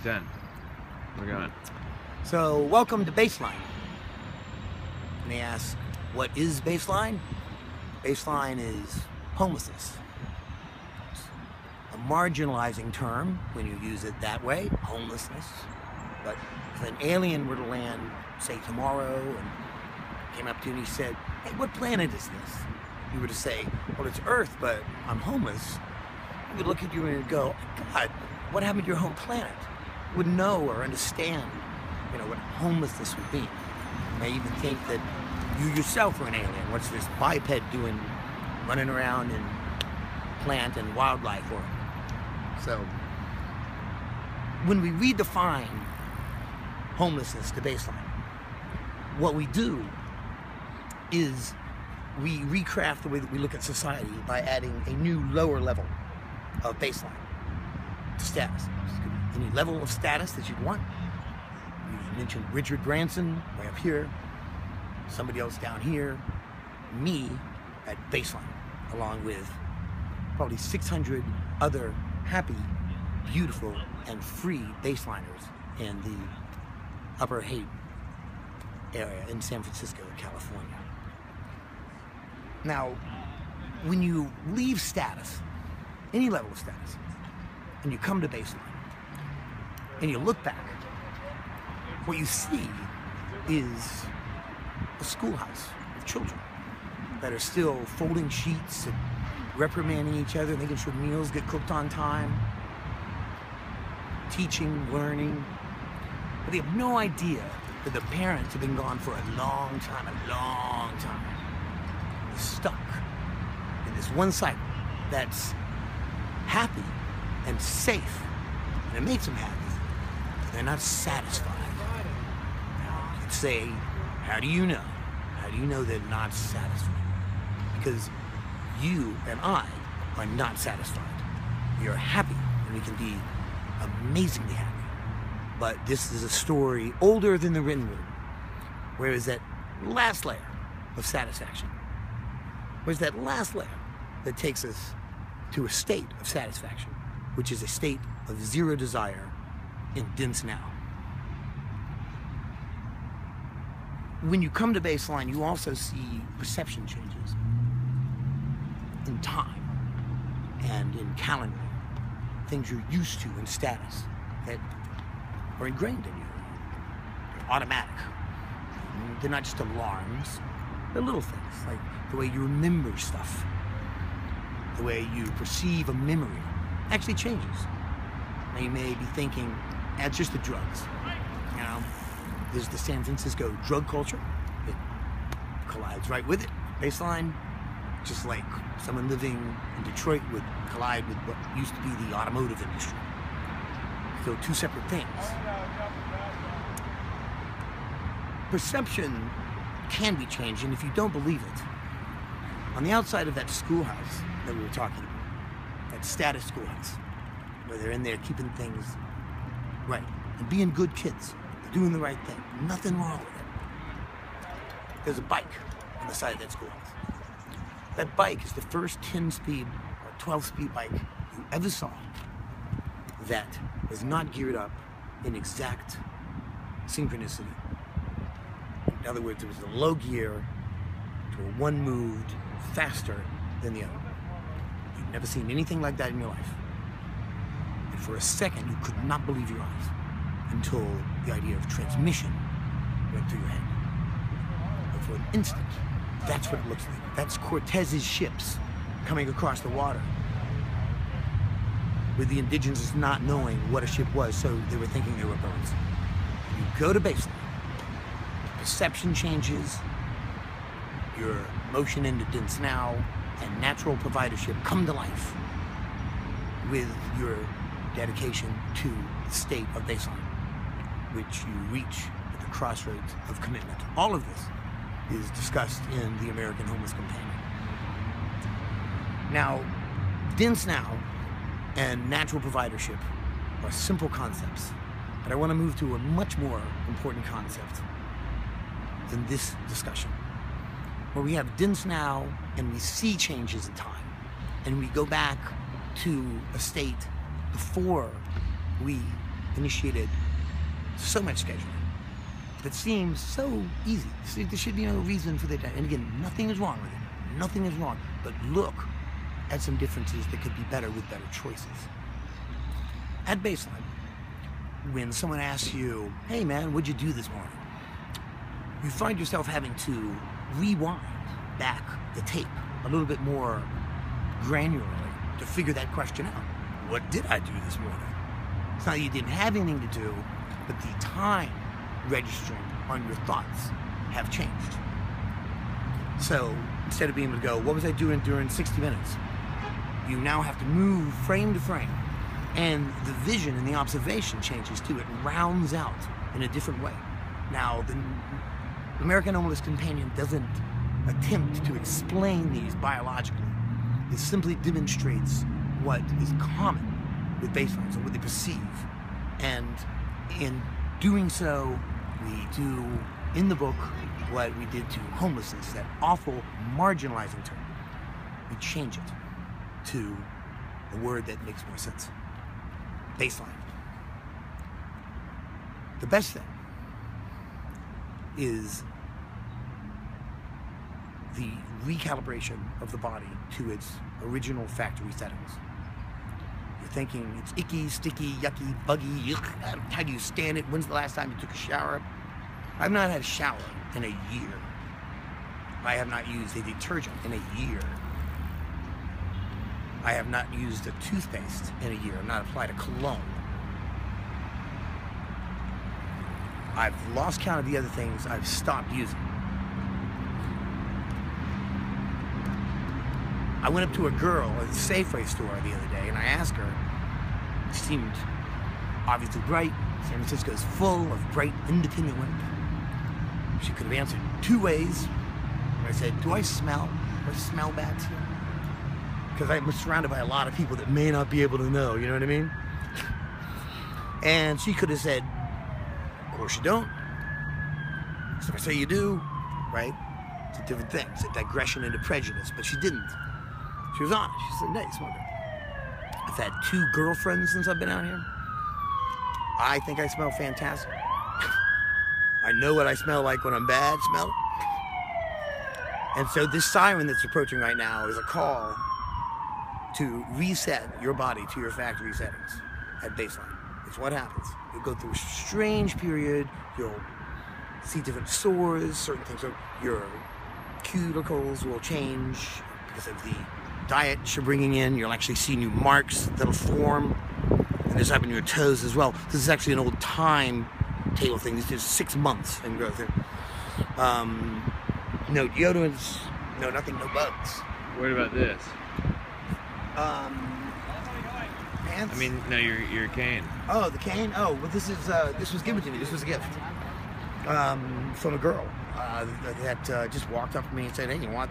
Done. We're going. So, welcome to Baseline. And they ask, what is baseline? Baseline is homelessness. It's a marginalizing term when you use it that way, homelessness. But if an alien were to land, say tomorrow, and came up to you and he said, hey, what planet is this? You were to say, well, it's Earth, but I'm homeless. He would look at you and he'd go, God, what happened to your home planet? You wouldn't know or understand, what homelessness would be. You may even think that you yourself are an alien. What's this biped doing, running around in plant and wildlife world? So, when we redefine homelessness to baseline, what we do is we recraft the way that we look at society by adding a new lower level of baseline to status. Any level of status that you'd want. You mentioned Richard Branson way up here, somebody else down here, me at baseline, along with probably 600 other happy, beautiful, and free baseliners in the upper Haight area in San Francisco, California. Now, when you leave status, any level of status, and you come to baseline, and you look back, what you see is a schoolhouse of children that are still folding sheets and reprimanding each other, making sure meals get cooked on time, teaching, learning. But they have no idea that the parents have been gone for a long time. They're stuck in this one cycle that's happy and safe, and it makes them happy. They're not satisfied. Now, you'd say, how do you know? How do you know they're not satisfied? Because you and I are not satisfied. We are happy, and we can be amazingly happy. But this is a story older than the written word. Whereas that last layer of satisfaction, where's that last layer that takes us to a state of satisfaction, which is a state of zero desire in dense now. When you come to baseline, you also see perception changes in time and in calendar, things you're used to in status that are ingrained in you. They're automatic. They're not just alarms. They're little things, like the way you remember stuff, the way you perceive a memory actually changes. Now you may be thinking, it's just the drugs. There's the San Francisco drug culture. It collides right with it. Baseline, just like someone living in Detroit would collide with what used to be the automotive industry. So two separate things. Perception can be changed, and if you don't believe it, on the outside of that schoolhouse that we were talking about, that status schoolhouse, where they're in there keeping things right and being good kids, doing the right thing, nothing wrong with it. There's a bike on the side of that schoolhouse. That bike is the first 10-speed or 12-speed bike you ever saw that was not geared up in exact synchronicity. In other words, it was a low gear to a one moved faster than the other. You've never seen anything like that in your life. And for a second, you could not believe your eyes until the idea of transmission went through your head. But for an instant, that's what it looks like. That's Cortez's ships coming across the water, with the indigenous not knowing what a ship was, so they were thinking they were birds. You go to baseline, perception changes, your motion into dense now, and natural providership come to life with your dedication to the state of baseline, which you reach at the crossroads of commitment. All of this is discussed in the American Homeless Companion. Now, dense now and natural providership are simple concepts, but I want to move to a much more important concept in this discussion, where we have dense now and we see changes in time, and we go back to a state before we initiated so much scheduling that seems so easy. There should be no reason for that. And again, nothing is wrong with it. Nothing is wrong. But look at some differences that could be better with better choices. At baseline, when someone asks you, hey man, what'd you do this morning? You find yourself having to rewind back the tape a little bit more granularly to figure that question out. What did I do this morning? It's not that you didn't have anything to do, but the time registering on your thoughts have changed. So instead of being able to go, what was I doing during 60 minutes? You now have to move frame to frame, and the vision and the observation changes too. It rounds out in a different way. Now, the American Homeless Companion doesn't attempt to explain these biologically. It simply demonstrates what is common with baselines and what they perceive. And in doing so, we do in the book what we did to homelessness, that awful marginalizing term. We change it to a word that makes more sense. Baseline. The best thing is the recalibration of the body to its original factory settings. You're thinking it's icky, sticky, yucky, buggy, yuck. How do you stand it? When's the last time you took a shower? I've not had a shower in a year. I have not used a detergent in a year. I have not used a toothpaste in a year. I've not applied a cologne. I've lost count of the other things I've stopped using. I went up to a girl at the Safeway store the other day and I asked her, she seemed obviously bright. San Francisco's full of bright, independent women. She could have answered two ways. I said, do I smell? Do I smell bad to you? Because I'm surrounded by a lot of people that may not be able to know, you know what I mean? And she could have said, of course you don't. So if I say you do, right? It's a different thing. It's a digression into prejudice, but she didn't. She was honest. She said, nice, mother. I've had 2 girlfriends since I've been out here. I think I smell fantastic. I know what I smell like when I'm bad, smell it. And so this siren that's approaching right now is a call to reset your body to your factory settings at baseline. It's what happens. You'll go through a strange period, you'll see different sores, certain things, so your cuticles will change because of the diet you're bringing in. You'll actually see new marks that'll form, and this happens in your toes as well. This is actually an old time table thing. This is 6 months in growth. No deodorants, no nothing, no bugs. What about this? Pants? I mean, no, your cane. Oh, the cane? Oh, well, this was given to me. This was a gift from a girl that just walked up to me and said, "Hey, you want,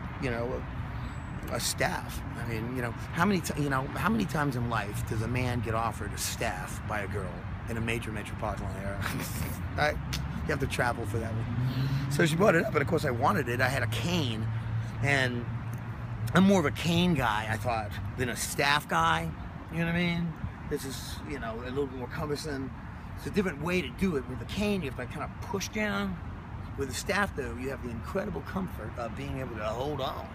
a staff?" I mean, how many times in life does a man get offered a staff by a girl in a major metropolitan area? Right? You have to travel for that one. So she brought it up, and of course I wanted it. I had a cane, and I'm more of a cane guy, I thought, than a staff guy. You know what I mean? This is, a little bit more cumbersome. It's a different way to do it. With a cane, you have to kind of push down. With a staff, though, you have the incredible comfort of being able to hold on.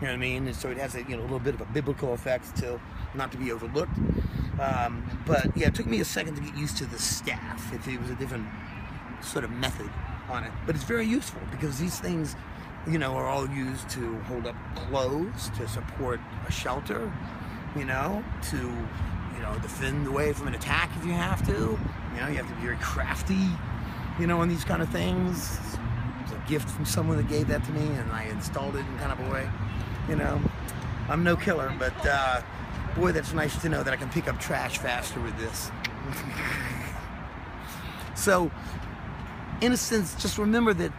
You know what I mean? And so it has a little bit of a biblical effect still, not to be overlooked. But yeah, it took me a second to get used to the staff. It was a different sort of method on it, but it's very useful because these things, are all used to hold up clothes, to support a shelter, to defend away from an attack if you have to. You have to be very crafty, on these kind of things. It's a gift from someone that gave that to me, and I installed it in kind of a way. I'm no killer, but boy, that's nice to know that I can pick up trash faster with this. So, in a sense, just remember that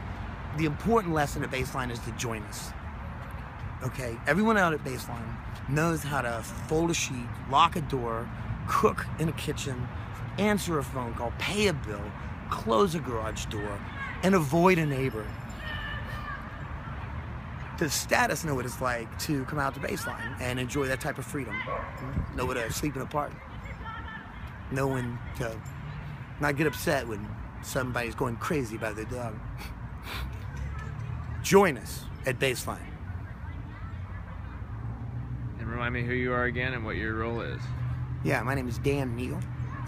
the important lesson at baseline is to join us. Okay? Everyone out at baseline knows how to fold a sheet, lock a door, cook in a kitchen, answer a phone call, pay a bill, close a garage door, and avoid a neighbor. Does status know what it's like to come out to baseline and enjoy that type of freedom? Know what to sleep in a park. Know when to Not get upset when somebody's going crazy about their dog. Join us at Baseline. And remind me who you are again and what your role is. Yeah, my name is Neel,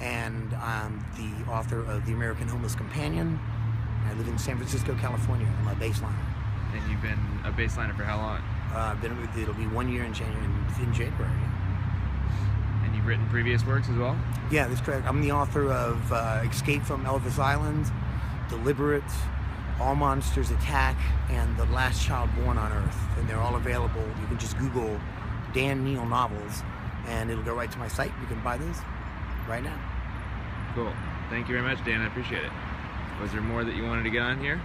and I'm the author of The American Homeless Companion. I live in San Francisco, California. I'm a baseliner. And you've been a baseliner for how long? It'll be 1 year in January. And you've written previous works as well? Yeah, that's correct. I'm the author of Escape from Elvis Island, Deliberate, All Monsters Attack, and The Last Child Born on Earth. And they're all available. You can just Google Dan Neel novels, and it'll go right to my site. You can buy those right now. Cool. Thank you very much, Dan. I appreciate it. Was there more that you wanted to get on here?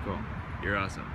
Cool. You're awesome.